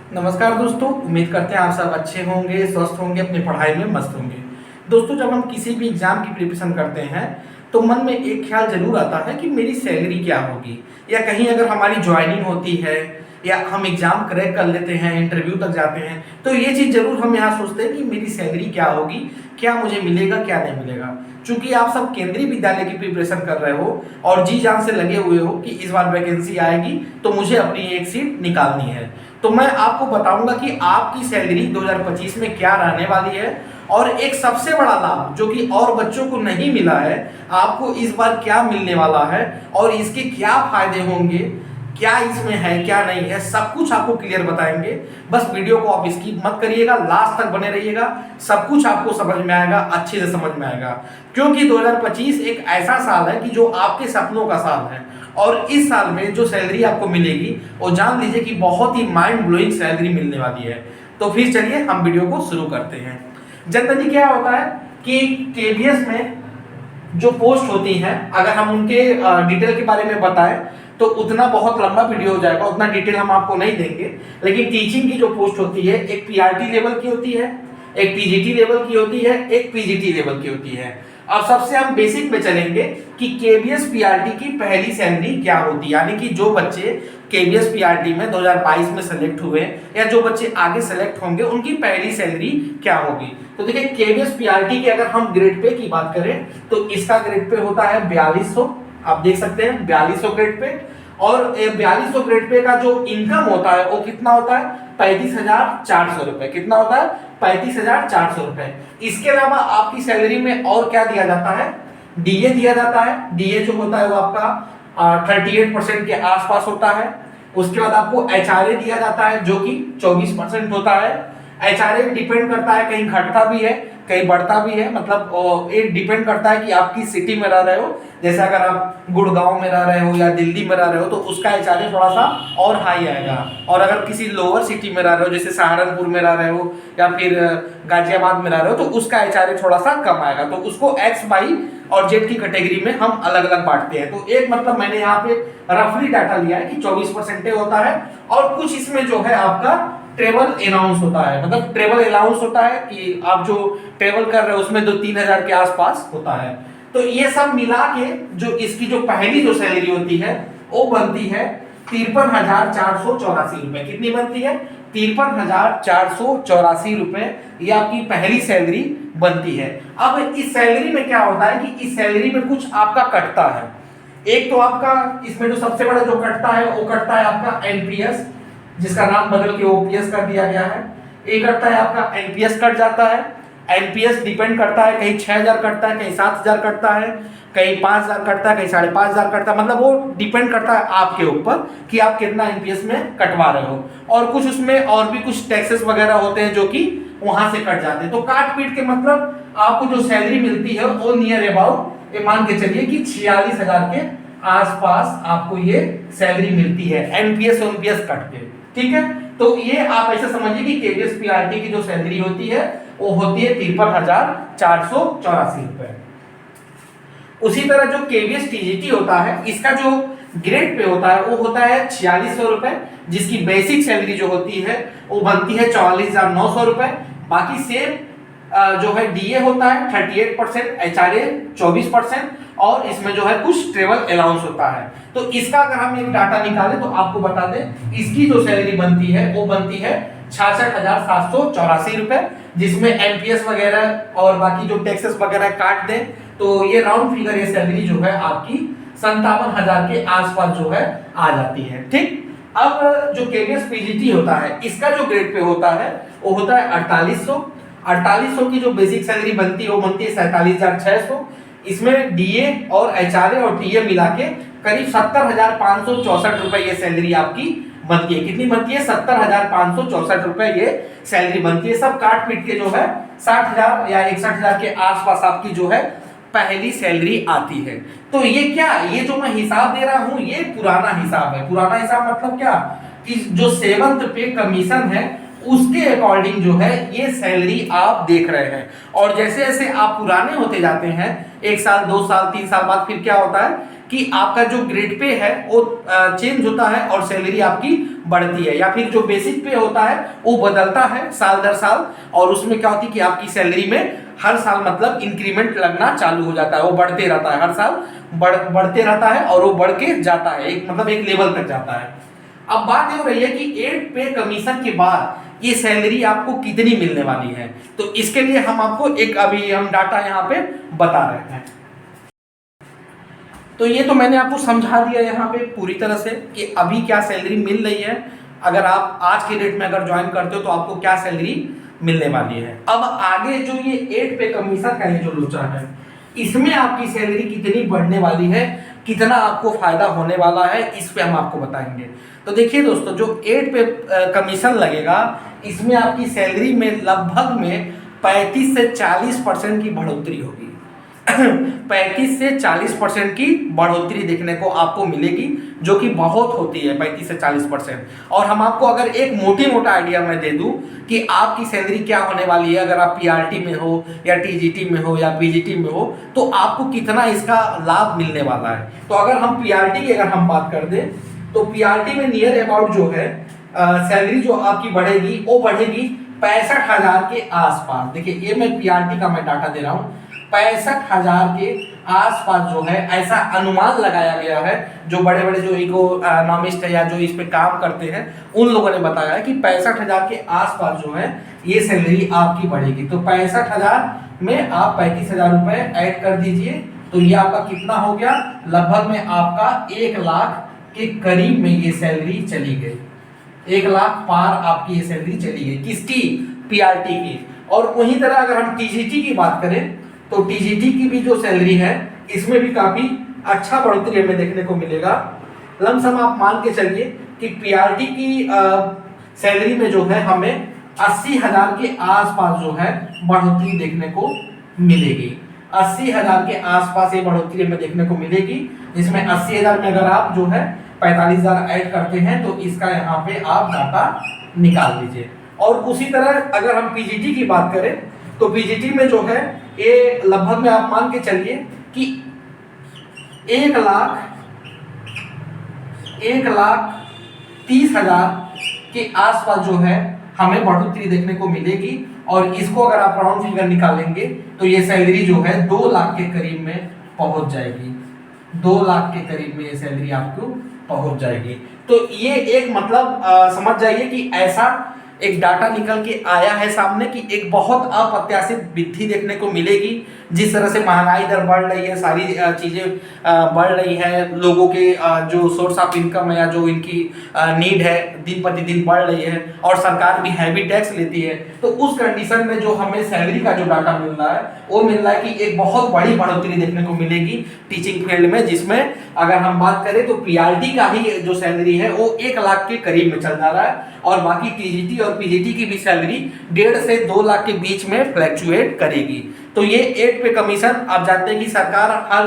नमस्कार दोस्तों, उम्मीद करते हैं आप सब अच्छे होंगे, स्वस्थ होंगे, अपनी पढ़ाई में मस्त होंगे। दोस्तों, जब हम किसी भी एग्जाम की प्रिपरेशन करते हैं तो मन में एक ख्याल जरूर आता है कि मेरी सैलरी क्या होगी, या कहीं अगर हमारी ज्वाइनिंग होती है या हम एग्जाम क्रैक कर लेते हैं, इंटरव्यू तक जाते हैं, तो ये चीज़ जरूर हम यहाँ सोचते हैं कि मेरी सैलरी क्या होगी, क्या मुझे मिलेगा, क्या नहीं मिलेगा। चूंकि आप सब केंद्रीय विद्यालय की प्रिपरेशन कर रहे हो और जी जान से लगे हुए हो कि इस बार वैकेंसी आएगी तो मुझे अपनी एक सीट निकालनी है, तो मैं आपको बताऊंगा कि आपकी सैलरी 2025 में क्या रहने वाली है। और एक सबसे बड़ा लाभ जो कि और बच्चों को नहीं मिला है, आपको इस बार क्या मिलने वाला है और इसके क्या फायदे होंगे, क्या इसमें है क्या नहीं है, सब कुछ आपको क्लियर बताएंगे। बस वीडियो को आप स्किप मत करिएगा, लास्ट तक बने रहिएगा, सब कुछ आपको समझ में आएगा, अच्छे से समझ में आएगा। क्योंकि 2025 एक ऐसा साल है कि जो आपके सपनों का साल है, और इस साल में जो सैलरी आपको मिलेगी वो जान लीजिए कि बहुत ही माइंड ब्लोइंग सैलरी मिलने वाली है। तो फिर चलिए हम वीडियो को शुरू करते हैं। जनरली क्या होता है कि केबीएस में जो पोस्ट होती हैं, अगर हम उनके डिटेल के बारे में बताएं तो उतना बहुत लंबा वीडियो हो जाएगा, उतना डिटेल हम आपको नहीं देंगे। लेकिन टीचिंग की जो पोस्ट होती है, एक पीआरटी लेवल की होती है, एक टीजीटी लेवल की होती है, एक पीजीटी लेवल की होती है। अब सबसे हम बेसिक में चलेंगे कि केबीएस पीआरटी की पहली सैलरी क्या होती है, यानी कि जो बच्चे केबीएस पीआरटी में 2022 में सेलेक्ट हुए या जो बच्चे आगे सेलेक्ट होंगे उनकी पहली सैलरी क्या होगी। तो देखिए, केबीएस पीआरटी की अगर हम ग्रेड पे की बात करें तो इसका ग्रेड पे होता है 4200, आप देख सकते हैं 4200 ग्रेड पे। और 4200 ग्रेड पे का जो इनकम होता है वो कितना होता है, 35,400 रुपए। कितना होता है, 35,400 रुपए। इसके अलावा आपकी सैलरी में और क्या दिया जाता है, डीए दिया जाता है। डीए जो होता है वो आपका 38% के आसपास होता है। उसके बाद आपको एचआरए दिया जाता है जो कि 24% होता है। एचआरए डिपेंड करता है, कहीं घटता भी है कहीं बढ़ता भी है, मतलब ये डिपेंड करता है कि आप किस सिटी में रह रहे हो। जैसे अगर आप गुड़गांव में रह रहे हो या दिल्ली में रह रहे हो तो उसका एचआरए थोड़ा सा और हाई आएगा। और अगर किसी लोअर सिटी में रह रहे हो, जैसे सहारनपुर में रह रहे हो या फिर गाजियाबाद में रह रहे हो, तो उसका एचआरए थोड़ा सा कम आएगा। तो उसको एक्स, वाई और जेड की कैटेगरी में हम अलग अलग बांटते हैं। तो एक मतलब मैंने यहाँ पे रफली डाटा लिया है कि 24% होता है। और कुछ इसमें जो है आपका ट्रेवल अलाउंस होता है, मतलब ट्रेवल अलाउंस होता है कि आप जो ट्रेवल कर रहे हो उसमें 2-3 हजार के आसपास होता है। तो ये सब मिला के जो इसकी जो पहली जो सैलरी होती है वो बनती है 53,484 रुपए। कितनी बनती है, 53,484 रुपए। ये आपकी पहली सैलरी बनती है। अब इस सैलरी में क्या होता है कि इस सैलरी में कुछ आपका कटता है। एक तो आपका इसमें जो सबसे बड़ा जो कटता है वो कटता है आपका एनपीएस, जिसका नाम बदल के ओपीएस कर दिया गया है। एक कटता है आपका एनपीएस कट जाता है। एनपीएस डिपेंड करता है, कहीं 6,000 कटता है, कहीं 7,000 कटता है, कहीं 5,000 कटता है, कहीं 5,500 कटता है। मतलब वो डिपेंड करता है आपके ऊपर कि आप कितना एनपीएस में कटवा रहे हो। और कुछ उसमें और भी कुछ टैक्सेस वगैरह होते हैं जो कि वहां से कट जाते हैं। तो काट पीट के मतलब आपको जो सैलरी मिलती है वो नियर अबाउट ये मान के चलिए कि 46,000 के आसपास आपको ये सैलरी मिलती है, एनपीएस ओनपीएस कट के। ठीक है, तो ये आप ऐसे समझिए कि केबीएस पीआरटी की जो सैलरी होती है वो होती है 53,484 रुपए। उसी तरह जो केबीएस टीजीटी होता है, इसका जो ग्रेड पे होता है वो होता है 4600 रुपए, जिसकी बेसिक सैलरी जो होती है वो बनती है 44,900 रुपए। बाकी सेम जो है डीए होता है 38%, एचआरए 24%, और इसमें जो है कुछ ट्रेवल अलाउंस होता है। तो इसका अगर हम एक डाटा निकालें तो आपको बता दें, इसकी जो सैलरी बनती है वो बनती है 66,784 रुपए, जिसमें एनपीएस वगैरह और बाकी जो टैक्सेस वगैरह काट दें तो ये राउंड फिगर ये सैलरी जो है आपकी 57,000 के आसपास जो है आ जाती है। ठीक, अब जो केबीएस पीजीटी होता है इसका जो ग्रेड पे होता है वो होता है 4800 की जो बेसिक सैलरी बनती है वो बनती है 47,600। इसमें डीए और एचआरए और टीए मिला के करीब 70,564 रुपए ये सैलरी आपकी बनती है। कितनी बनती है, 70,564 रुपए ये सैलरी बनती है। सब काट पीट के जो है 60,000 या 61,000 के आसपास आपकी जो है पहली सैलरी आती है। तो ये क्या, ये जो मैं हिसाब दे रहा हूं ये पुराना हिसाब है। पुराना हिसाब मतलब क्या, कि जो 7th पे कमीशन है उसके अकॉर्डिंग जो है ये सैलरी आप देख रहे हैं। और जैसे जैसे आप पुराने होते जाते हैं, 1 साल 2 साल 3 साल बाद, फिर क्या होता है कि आपका जो ग्रेड पे है वो चेंज होता है और सैलरी आपकी बढ़ती है, या फिर जो बेसिक पे होता है वो बदलता है साल दर साल, और उसमें क्या होती है कि आपकी सैलरी में हर साल मतलब इंक्रीमेंट लगना चालू हो जाता है, वो बढ़ते रहता है, हर साल बढ़ते रहता है और वो बढ़ के जाता है, एक मतलब एक लेवल तक जाता है। अब बात ये हो रही है कि 8 पे कमीशन के बाद ये सैलरी आपको कितनी मिलने वाली है, तो इसके लिए हम आपको एक अभी हम डाटा यहाँ पे बता रहे हैं। तो ये तो मैंने आपको समझा दिया यहाँ पे पूरी तरह से कि अभी क्या सैलरी मिल रही है, अगर आप आज के डेट में अगर ज्वाइन करते हो तो आपको क्या सैलरी मिलने वाली है। अब आगे जो ये 8 पे कमीशन का ये जो लोचा है, इसमें आपकी सैलरी कितनी बढ़ने वाली है, कितना आपको फायदा होने वाला है, इस पे हम आपको बताएंगे। तो देखिए दोस्तों, जो 8 पे कमीशन लगेगा, इसमें आपकी सैलरी में लगभग में 35 से 40% की बढ़ोतरी होगी। 35 से 40% की बढ़ोतरी देखने को आपको मिलेगी, जो कि बहुत होती है 35 से 40%। और हम आपको अगर एक मोटा आइडिया मैं दे दूं कि आपकी सैलरी क्या होने वाली है, अगर आप पीआरटी में हो या टीजीटी में हो या पीजीटी में हो, तो आपको कितना इसका लाभ मिलने वाला है। तो अगर हम पीआरटी की अगर हम बात कर दें, तो पीआरटी में नियर अबाउट जो है सैलरी जो आपकी बढ़ेगी वो बढ़ेगी 65,000 के आसपास। देखिए ये मैं पीआरटी का मैं डाटा दे रहा हूँ, 65,000 के आसपास जो है ऐसा अनुमान लगाया गया है। जो बड़े बड़े जो इकोनॉमिस्ट है या जो इस पे काम करते हैं उन लोगों ने बताया है कि 65,000 के आसपास जो है ये सैलरी आपकी बढ़ेगी। तो 65,000 में आप 35,000 रुपए ऐड कर दीजिए, तो ये आपका कितना हो गया, लगभग में आपका 1 लाख के करीब में ये सैलरी चली गई। 1 लाख पार आपकी ये सैलरी चली गई, किसकी, पीआरटी की। और वहीं तरह अगर हम टीजीटी की बात करें, तो टीजीटी की भी जो सैलरी है इसमें भी काफी अच्छा बढ़ोतरी हमें देखने को मिलेगा। लमसम आप मान के चलिए कि पीआरटी की सैलरी में जो है हमें 80,000 के आसपास जो है बढ़ोतरी देखने को मिलेगी। 80,000 के आसपास ये बढ़ोतरी हमें देखने को मिलेगी, जिसमें 80,000 में अगर आप जो है 45,000 ऐड करते हैं तो इसका यहाँ पे आप डाटा निकाल लीजिए। और उसी तरह अगर हम पीजीटी की बात करें, तो पीजीटी में जो है ये लगभग में आप मान के चलिए कि 1,30,000 के आसपास जो है हमें बढ़ोतरी देखने को मिलेगी। और इसको अगर आप राउंड फिगर निकालेंगे तो ये सैलरी जो है 2 लाख के करीब में पहुंच जाएगी। 2 लाख के करीब में ये सैलरी आपको पहुंच जाएगी। तो ये एक मतलब समझ जाइए कि ऐसा एक डाटा निकल के आया है सामने कि एक बहुत अप्रत्याशित वृद्धि देखने को मिलेगी। जिस तरह से महंगाई दर बढ़ रही है, सारी चीज़ें बढ़ रही है, लोगों के जो सोर्स ऑफ इनकम है या जो इनकी नीड है दिन प्रतिदिन बढ़ रही है, और सरकार भी हैवी टैक्स लेती है। तो उस कंडीशन में जो हमें सैलरी का जो डाटा मिल रहा है वो मिल रहा है कि एक बहुत बड़ी बढ़ोतरी देखने को मिलेगी टीचिंग फील्ड में, जिसमें अगर हम बात करें तो पीआरटी का ही जो सैलरी है वो 1 लाख के करीब में चल जा रहा है, और बाकी टीजीटी और पीजीटी की भी सैलरी 1.5 से 2 लाख के बीच में फ्लैक्चुएट करेगी। तो ये 8 पे कमीशन आप जानते हैं कि सरकार हर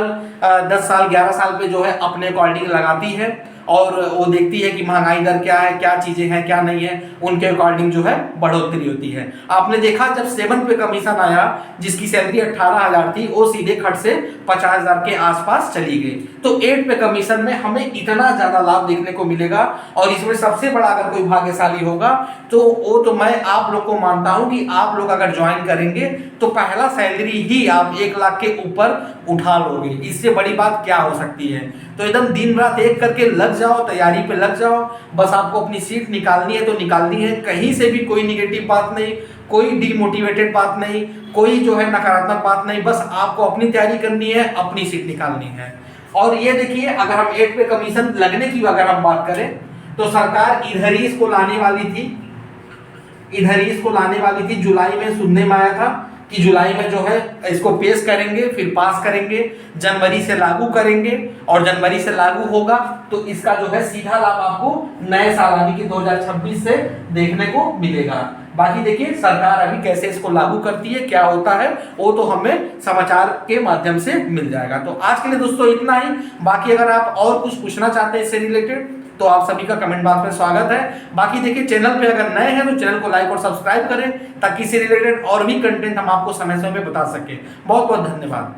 10 साल 11 साल पे जो है अपने अकॉर्डिंग लगाती है, और वो देखती है कि महंगाई दर क्या है, क्या चीजें हैं क्या नहीं है, उनके अकॉर्डिंग जो है बढ़ोतरी होती है। आपने देखा जब 7 पे कमीशन आया, जिसकी सैलरी 18,000 थी, वो सीधे खट से 50,000 के आसपास चली गई। तो 8 पे कमीशन में हमें इतना ज्यादा लाभ देखने को मिलेगा, और इसमें सबसे बड़ा अगर कोई भाग्यशाली होगा तो वो तो मैं आप लोग को मानता हूं कि आप लोग अगर ज्वाइन करेंगे तो पहला सैलरी ही आप 1 लाख के ऊपर उठा लोगे। इससे बड़ी बात क्या हो सकती है। तो एकदम दिन रात एक करके लग जाओ, तैयारी पे लग जाओ, बस आपको अपनी सीट निकालनी है तो निकालनी है। कहीं से भी कोई निगेटिव बात नहीं, कोई डिमोटिवेटेड बात नहीं, कोई जो है नकारात्मक बात नहीं, बस आपको अपनी तैयारी करनी है, अपनी सीट निकालनी है। और ये देखिए, अगर हम 8 पे कमीशन लगने की अगर हम बात करें तो सरकार इधर ही इसको लाने वाली थी, जुलाई में सुनने में आया था कि जुलाई में जो है इसको पेश करेंगे, फिर पास करेंगे, जनवरी से लागू करेंगे, और जनवरी से लागू होगा तो इसका जो है सीधा लाभ आपको नए साल यानी कि 2026 से देखने को मिलेगा। बाकी देखिए सरकार अभी कैसे इसको लागू करती है, क्या होता है, वो तो हमें समाचार के माध्यम से मिल जाएगा। तो आज के लिए दोस्तों इतना ही। बाकी अगर आप और कुछ पूछना चाहते हैं इससे रिलेटेड तो आप सभी का कमेंट बॉक्स में स्वागत है। बाकी देखिए, चैनल पे अगर नए हैं तो चैनल को लाइक और सब्सक्राइब करें, ताकि इससे रिलेटेड और भी कंटेंट हम आपको समय समय पे बता सके। बहुत बहुत धन्यवाद।